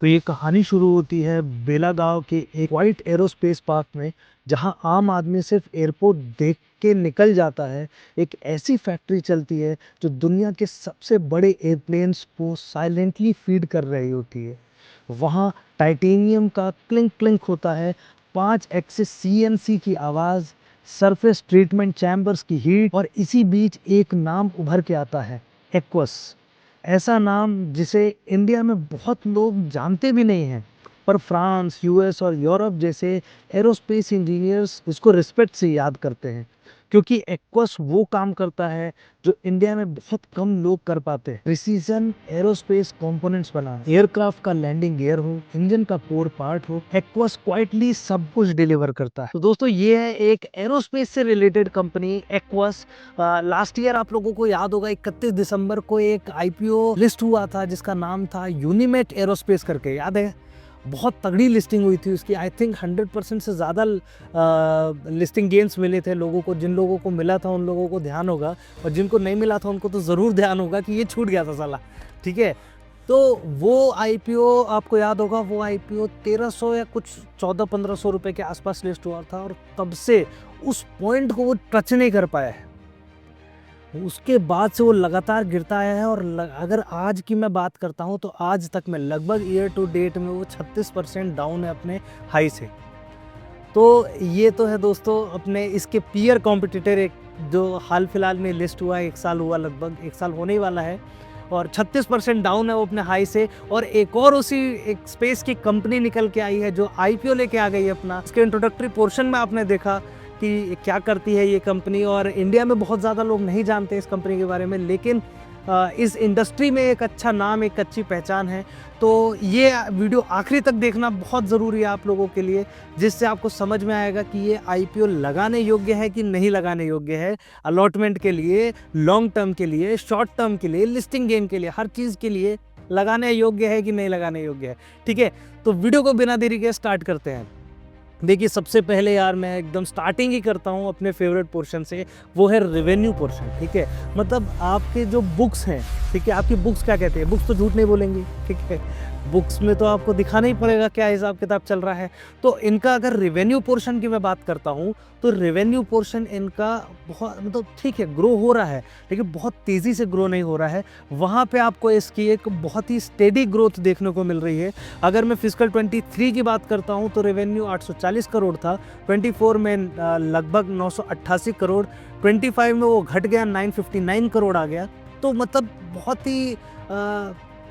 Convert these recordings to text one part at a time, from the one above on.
तो ये कहानी शुरू होती है बेलागांव के एक वाइट एरोस्पेस पार्क में, जहां आम आदमी सिर्फ एयरपोर्ट देख के निकल जाता है। एक ऐसी फैक्ट्री चलती है जो दुनिया के सबसे बड़े एयरप्लेन्स को साइलेंटली फीड कर रही होती है। वहाँ टाइटेनियम का क्लिंक क्लिंक होता है, 5 एक्सिस सीएनसी की आवाज़, सरफेस ट्रीटमेंट चैम्बर्स की हीट, और इसी बीच एक नाम उभर के आता है, एक्वस। ऐसा नाम जिसे इंडिया में बहुत लोग जानते भी नहीं हैं, पर फ्रांस, यूएस और यूरोप जैसे एरोस्पेस इंजीनियर्स इसको रिस्पेक्ट से याद करते हैं, क्योंकि एक्वस वो काम करता है जो इंडिया में बहुत कम लोग कर पाते हैं। प्रिसीजन एरोस्पेस कंपोनेंट्स बनाना, एयरक्राफ्ट का लैंडिंग गियर हो, इंजन का कोर पार्ट हो, एक्वस क्वाइटली सब कुछ डिलीवर करता है। तो दोस्तों, ये है एक एरोस्पेस से related company aqueous. Last year आप लोगों को याद होगा 31 दिसंबर को एक आईपीओ लिस्ट हुआ था जिसका नाम था यूनिमेट एरोस्पेस करके, याद है? बहुत तगड़ी लिस्टिंग हुई थी उसकी। आई थिंक 100% से ज़्यादा लिस्टिंग गेन्स मिले थे लोगों को। जिन लोगों को मिला था उन लोगों को ध्यान होगा, और जिनको नहीं मिला था उनको तो ज़रूर ध्यान होगा कि ये छूट गया था साला। ठीक है, तो वो आईपीओ आपको याद होगा, वो आईपीओ 1300 या कुछ 1400-1500 रुपए के आसपास लिस्ट हुआ था, और तब से उस पॉइंट को वो टच नहीं कर पाया है। उसके बाद से वो लगातार गिरता आया है, और अगर आज की मैं बात करता हूँ तो आज तक में लगभग ईयर टू डेट में वो 36% डाउन है अपने हाई से। तो ये तो है दोस्तों अपने इसके पीयर कॉम्पिटिटर, एक जो हाल फिलहाल में लिस्ट हुआ है, 1 साल हुआ, लगभग 1 साल होने ही वाला है, और 36% डाउन है वो अपने हाई से। और एक और उसी एक स्पेस की कंपनी निकल के आई है जो आईपीओ लेके आ गई है अपना। इसके इंट्रोडक्टरी पोर्शन में आपने देखा कि क्या करती है ये कंपनी, और इंडिया में बहुत ज़्यादा लोग नहीं जानते इस कंपनी के बारे में, लेकिन इस इंडस्ट्री में एक अच्छा नाम, एक अच्छी पहचान है। तो ये वीडियो आखिरी तक देखना बहुत ज़रूरी है आप लोगों के लिए, जिससे आपको समझ में आएगा कि ये आईपीओ लगाने योग्य है कि नहीं लगाने योग्य है। अलॉटमेंट के लिए, लॉन्ग टर्म के लिए, शॉर्ट टर्म के लिए, लिस्टिंग गेन के लिए, हर चीज़ के लिए लगाने योग्य है कि नहीं लगाने योग्य है। ठीक है, तो वीडियो को बिना देरी के स्टार्ट करते हैं। देखिए, सबसे पहले यार मैं एकदम स्टार्टिंग ही करता हूँ अपने फेवरेट पोर्शन से, वो है रेवेन्यू पोर्शन। ठीक है, मतलब आपके जो बुक्स हैं, ठीक है, आपकी बुक्स क्या कहते हैं? बुक्स तो झूठ नहीं बोलेंगी, ठीक है। बुक्स में तो आपको दिखाना ही पड़ेगा क्या हिसाब किताब चल रहा है। तो इनका अगर रेवेन्यू पोर्शन की मैं बात करता हूँ, तो रेवेन्यू पोर्शन इनका बहुत, मतलब ठीक है, ग्रो हो रहा है, लेकिन बहुत तेज़ी से ग्रो नहीं हो रहा है। वहाँ पे आपको इसकी एक बहुत ही स्टेडी ग्रोथ देखने को मिल रही है। अगर मैं फिजिकल 23 की बात करता हूँ तो रेवेन्यू 840 करोड़ था, 24 में लगभग 988 करोड़, 25 में वो घट गया 959 करोड़ आ गया। तो मतलब बहुत ही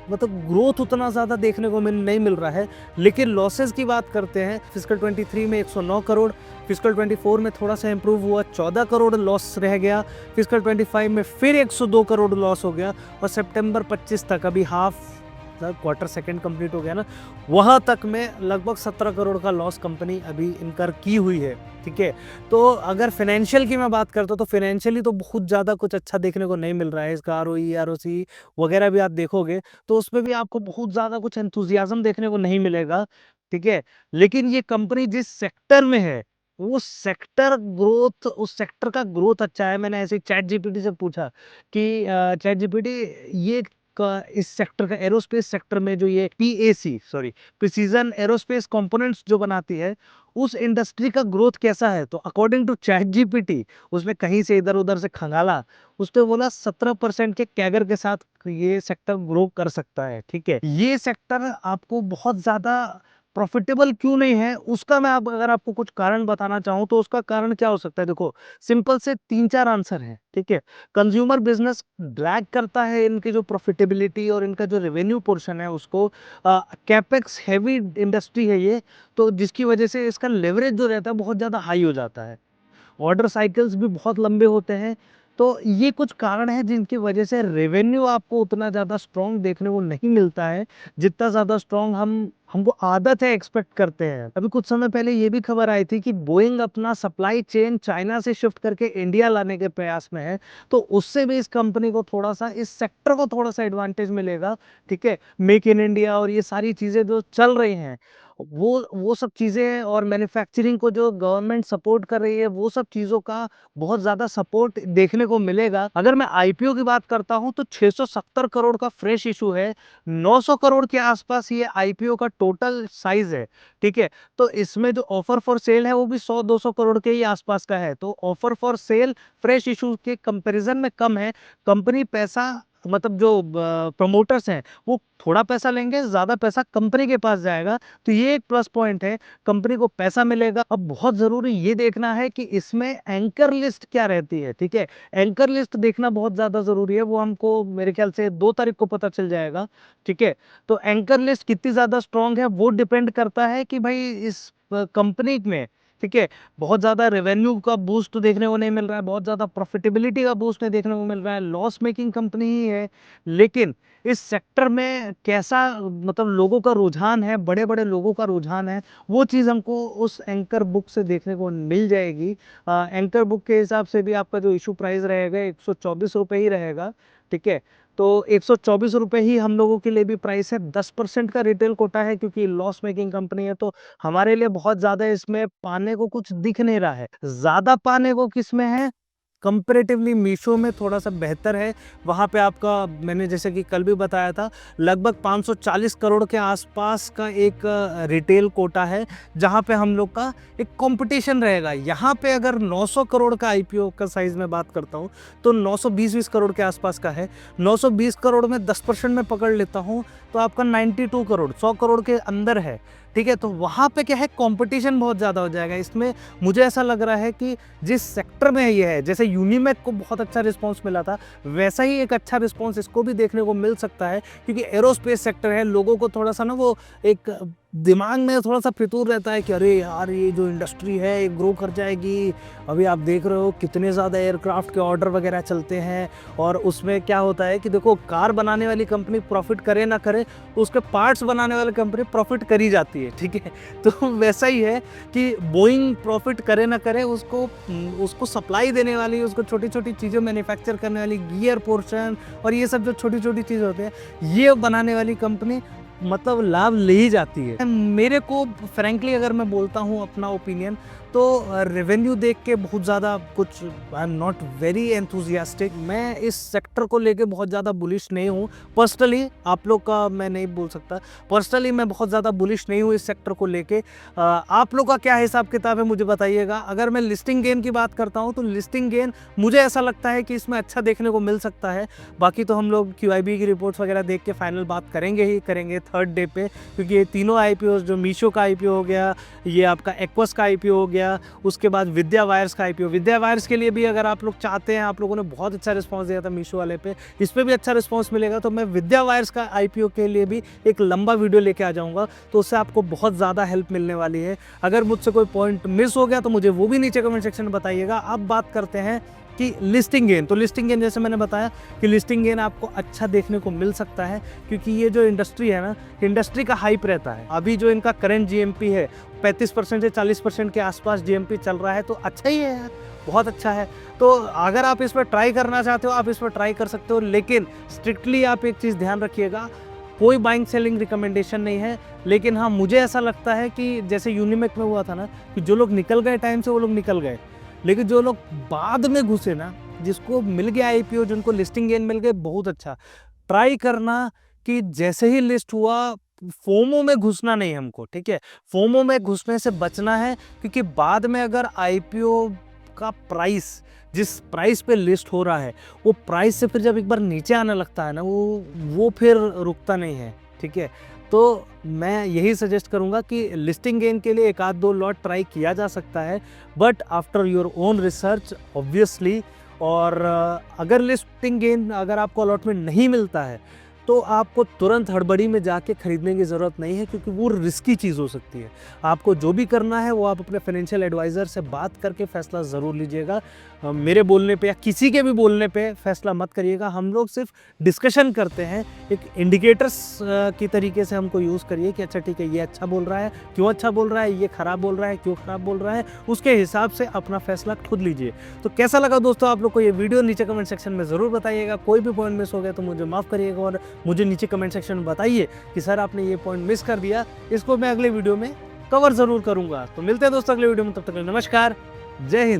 मतलब ग्रोथ उतना ज़्यादा देखने को नहीं मिल रहा है। लेकिन लॉसेस की बात करते हैं, फिजिकल 23 में 109 करोड़, फिजिकल 24 में थोड़ा सा इंप्रूव हुआ, 14 करोड़ लॉस रह गया, फिजिकल 25 में फिर 102 करोड़ लॉस हो गया, और सितंबर 25 तक, अभी हाफ क्वार्टर सेकंड कंप्लीट हो गया ना, वहाँ तक में लगभग 17 करोड़ का लॉस कंपनी अभी इनकर की हुई है। ठीक है, तो अगर फाइनेंशियल की मैं बात करता हूँ तो फाइनेंशियली तो बहुत ज़्यादा कुछ अच्छा देखने को नहीं मिल रहा है। इसका आरओई, आरओसी वगैरह भी आप देखोगे तो उसमें भी आपको बहुत ज़्यादा कुछ एंथुजियाज्म देखने को नहीं मिलेगा। ठीक है, लेकिन ये कंपनी जिस सेक्टर में है, वो सेक्टर ग्रोथ, उस सेक्टर का ग्रोथ अच्छा है। मैंने ऐसे चैट जीपीटी से पूछा कि चैट जीपीटी, ये इस सेक्टर का, एरोस्पेस सेक्टर में जो ये PAC, sorry, precision aerospace components जो बनाती है, उस इंडस्ट्री का ग्रोथ कैसा है? तो अकॉर्डिंग टू चैट जीपीटी, उसमें कहीं से इधर उधर से खंगाला, उसने बोला 17% के कैगर के साथ ये सेक्टर ग्रो कर सकता है। ठीक है, ये सेक्टर आपको बहुत ज्यादा प्रॉफिटेबल क्यों नहीं है, उसका मैं अगर आपको कुछ कारण बताना चाहूँ तो उसका कारण क्या हो सकता है? देखो, सिंपल से 3-4 आंसर है। ठीक है, कंज्यूमर बिजनेस ड्रैग करता है इनकी जो प्रॉफिटेबिलिटी और इनका जो रेवेन्यू पोर्शन है उसको। कैपेक्स हैवी इंडस्ट्री है ये, तो जिसकी वजह से इसका लेवरेज जो रहता है बहुत ज़्यादा हाई हो जाता है, ऑर्डर साइकिल्स भी बहुत लंबे होते हैं। तो ये कुछ कारण है जिनकी वजह से रेवेन्यू आपको उतना ज़्यादा स्ट्रॉन्ग देखने को नहीं मिलता है, जितना ज़्यादा स्ट्रॉन्ग हमको आदत है एक्सपेक्ट करते हैं। अभी कुछ समय पहले ये भी खबर आई थी कि बोइंग अपना सप्लाई चेन चाइना से शिफ्ट करके इंडिया लाने के प्रयास में है, तो उससे भी इस कंपनी को थोड़ा सा, इस सेक्टर को थोड़ा सा एडवांटेज मिलेगा। ठीक है, मेक इन इंडिया और ये सारी चीज़ें जो चल रही हैं, वो सब चीज़ें और मैन्युफैक्चरिंग को जो गवर्नमेंट सपोर्ट कर रही है, वो सब चीज़ों का बहुत ज़्यादा सपोर्ट देखने को मिलेगा। अगर मैं आईपीओ की बात करता हूँ तो 670 करोड़ का फ्रेश इश्यू है, 900 करोड़ के आसपास ये आईपीओ का टोटल साइज़ है, ठीक है? तो इसमें जो ऑफर फॉर सेल है वो भी 100-200 करोड़ के ही आसपास का है। तो offer for sale fresh issue के कंपैरिजन में कम है। कंपनी पैसा मतलब जो प्रमोटर्स हैं वो थोड़ा पैसा लेंगे, ज़्यादा पैसा कंपनी के पास जाएगा। तो ये एक प्लस पॉइंट है, कंपनी को पैसा मिलेगा। अब बहुत ज़रूरी ये देखना है कि इसमें एंकर लिस्ट क्या रहती है, ठीक है? एंकर लिस्ट देखना बहुत ज़्यादा ज़रूरी है, वो हमको मेरे ख्याल से 2 तारीख को पता चल जाएगा, ठीक है? तो एंकर लिस्ट कितनी ज़्यादा स्ट्रॉन्ग है वो डिपेंड करता है कि भाई इस कंपनी में, ठीक है, बहुत ज़्यादा रेवेन्यू का बूस्ट देखने को नहीं मिल रहा है, बहुत ज़्यादा प्रॉफिटेबिलिटी का बूस्ट नहीं देखने को मिल रहा है, लॉस मेकिंग कंपनी ही है। लेकिन इस सेक्टर में कैसा मतलब लोगों का रुझान है, बड़े-बड़े लोगों का रुझान है, वो चीज़ हमको उस एंकर बुक से देखने को मिल जाएगी। एंकर बुक के हिसाब से भी आपका जो इश्यू प्राइस रहेगा ₹124 ही रहेगा, ठीक है? तो ₹124 ही हम लोगों के लिए भी प्राइस है, 10% का रिटेल कोटा है क्योंकि लॉस मेकिंग कंपनी है, तो हमारे लिए बहुत ज़्यादा इसमें पाने को कुछ दिख नहीं रहा है। ज़्यादा पाने को किसमें है? कंपैरेटिवली मीशो में थोड़ा-सा बेहतर है। वहाँ पे आपका मैंने जैसे कि कल भी बताया था, लगभग 540 करोड़ के आसपास का एक रिटेल कोटा है, जहाँ पे हम लोग का एक कॉम्पिटिशन रहेगा। यहाँ पे अगर 900 करोड़ का आईपीओ का साइज़ मैं बात करता हूँ, तो 920 करोड़ के आसपास का है। 920 करोड़ में 10% में पकड़ लेता हूँ, तो आपका 92 करोड़, 100 करोड़ के अंदर है, ठीक है? तो वहाँ पे क्या है, कॉम्पिटिशन बहुत ज़्यादा हो जाएगा। इसमें मुझे ऐसा लग रहा है कि जिस सेक्टर में ये है, जैसे यूनिमेक को बहुत अच्छा रिस्पॉन्स मिला था, वैसा ही एक अच्छा रिस्पॉन्स इसको भी देखने को मिल सकता है क्योंकि एरोस्पेस सेक्टर है, लोगों को थोड़ा-सा ना वो एक दिमाग में थोड़ा-सा फितूर रहता है कि अरे यार! ये जो इंडस्ट्री है ये ग्रो कर जाएगी। अभी आप देख रहे हो कितने ज़्यादा एयरक्राफ्ट के ऑर्डर वगैरह चलते हैं और उसमें क्या होता है कि देखो कार बनाने वाली कंपनी प्रॉफ़िट करे ना करे, उसके पार्ट्स बनाने वाली कंपनी प्रॉफ़िट कर ही जाती है, ठीक है? तो वैसा ही है कि बोइंग प्रॉफ़िट करे ना करे, उसको सप्लाई देने वाली, उसको छोटी-छोटी चीज़ें मैन्युफैक्चर करने वाली, गियर पोर्शन और ये सब जो छोटी-छोटी चीज़ें होती हैं, ये बनाने वाली कंपनी मतलब लाभ ले ही जाती है। मेरे को फ्रैंकली अगर मैं बोलता हूँ अपना ओपिनियन, तो रेवेन्यू देख के बहुत ज़्यादा कुछ I am not very enthusiastic. मैं इस सेक्टर को लेके बहुत ज़्यादा बुलिश नहीं हूँ। पर्सनली आप लोग का मैं नहीं बोल सकता, पर्सनली मैं बहुत ज़्यादा बुलिश नहीं हूँ इस सेक्टर को लेके। आप लोग का क्या हिसाब किताब है मुझे बताइएगा। अगर मैं लिस्टिंग गेन की बात करता हूँ तो लिस्टिंग गेन मुझे ऐसा लगता है कि इसमें अच्छा देखने को मिल सकता है। बाकी तो हम लोग क्यूआईबी की रिपोर्ट्स वगैरह देख के फाइनल बात करेंगे ही करेंगे थर्ड डे पे, क्योंकि ये तीनों आईपीओ, जो मीशो का आईपीओ हो गया, ये आपका एक्वस का आईपीओ हो गया, उसके बाद विद्या वायर्स का आईपीओ। विद्या वायर्स के लिए भी अगर आप लोग चाहते हैं, आप लोगों ने बहुत अच्छा रिस्पांस दिया था मीशो वाले पे, इस पे भी अच्छा रिस्पांस मिलेगा, तो मैं विद्या वायर्स का आईपीओ के लिए भी एक लंबा वीडियो लेके आ जाऊंगा, तो उससे आपको बहुत ज़्यादा हेल्प मिलने वाली है। अगर मुझसे कोई पॉइंट मिस हो गया तो मुझे वो भी नीचे कमेंट सेक्शन में बताइएगा। अब बात करते हैं कि लिस्टिंग गेन, तो लिस्टिंग गेन जैसे मैंने बताया कि लिस्टिंग गेन आपको अच्छा देखने को मिल सकता है, क्योंकि ये जो इंडस्ट्री है ना, इंडस्ट्री का हाइप रहता है। अभी जो इनका करंट जीएमपी है 35% से 40% के आसपास जीएमपी चल रहा है, तो अच्छा ही है यार, बहुत अच्छा है। तो अगर आप इस पर ट्राई करना चाहते हो, आप इस पर ट्राई कर सकते हो, लेकिन स्ट्रिक्टली आप एक चीज़ ध्यान रखिएगा, कोई बाइंग सेलिंग रिकमेंडेशन नहीं है। लेकिन हाँ, मुझे ऐसा लगता है कि जैसे यूनिमेक में हुआ था ना, कि जो लोग निकल गए टाइम से वो लोग निकल गए, लेकिन जो लोग बाद में घुसे ना, जिसको मिल गया आईपीओ, जिनको लिस्टिंग गेन मिल गए, बहुत अच्छा। ट्राई करना कि जैसे ही लिस्ट हुआ, फोमो में घुसना नहीं हमको, ठीक है? फोमो में घुसने से बचना है, क्योंकि बाद में अगर आईपीओ का प्राइस जिस प्राइस पे लिस्ट हो रहा है, वो प्राइस से फिर जब एक बार नीचे आने लगता है ना, वो फिर रुकता नहीं है, ठीक है? तो मैं यही सजेस्ट करूंगा कि लिस्टिंग गेन के लिए एक आध दो लॉट ट्राई किया जा सकता है, but after your own research obviously. और अगर लिस्टिंग गेन अगर आपको अलॉटमेंट नहीं मिलता है, तो आपको तुरंत हड़बड़ी में जाके खरीदने की ज़रूरत नहीं है, क्योंकि वो रिस्की चीज़ हो सकती है। आपको जो भी करना है वो आप अपने फाइनेंशियल एडवाइज़र से बात करके फ़ैसला ज़रूर लीजिएगा। मेरे बोलने पे या किसी के भी बोलने पे फ़ैसला मत करिएगा। हम लोग सिर्फ डिस्कशन करते हैं, एक इंडिकेटर्स की तरीके से हमको यूज़ करिए कि अच्छा ठीक है, ये अच्छा बोल रहा है, क्यों अच्छा बोल रहा है, ये ख़राब बोल रहा है, क्यों ख़राब बोल रहा है, उसके हिसाब से अपना फ़ैसला खुद लीजिए। तो कैसा लगा दोस्तों आप लोग को ये वीडियो, नीचे कमेंट सेक्शन में ज़रूर बताइएगा। कोई भी पॉइंट मिस हो गया तो मुझे माफ़ करिएगा, और मुझे नीचे कमेंट सेक्शन में बताइए कि सर आपने ये पॉइंट मिस कर दिया, इसको मैं अगले वीडियो में कवर ज़रूर करूँगा। तो मिलते हैं दोस्तों अगले वीडियो में, तब तक के लिए नमस्कार, जय हिंद।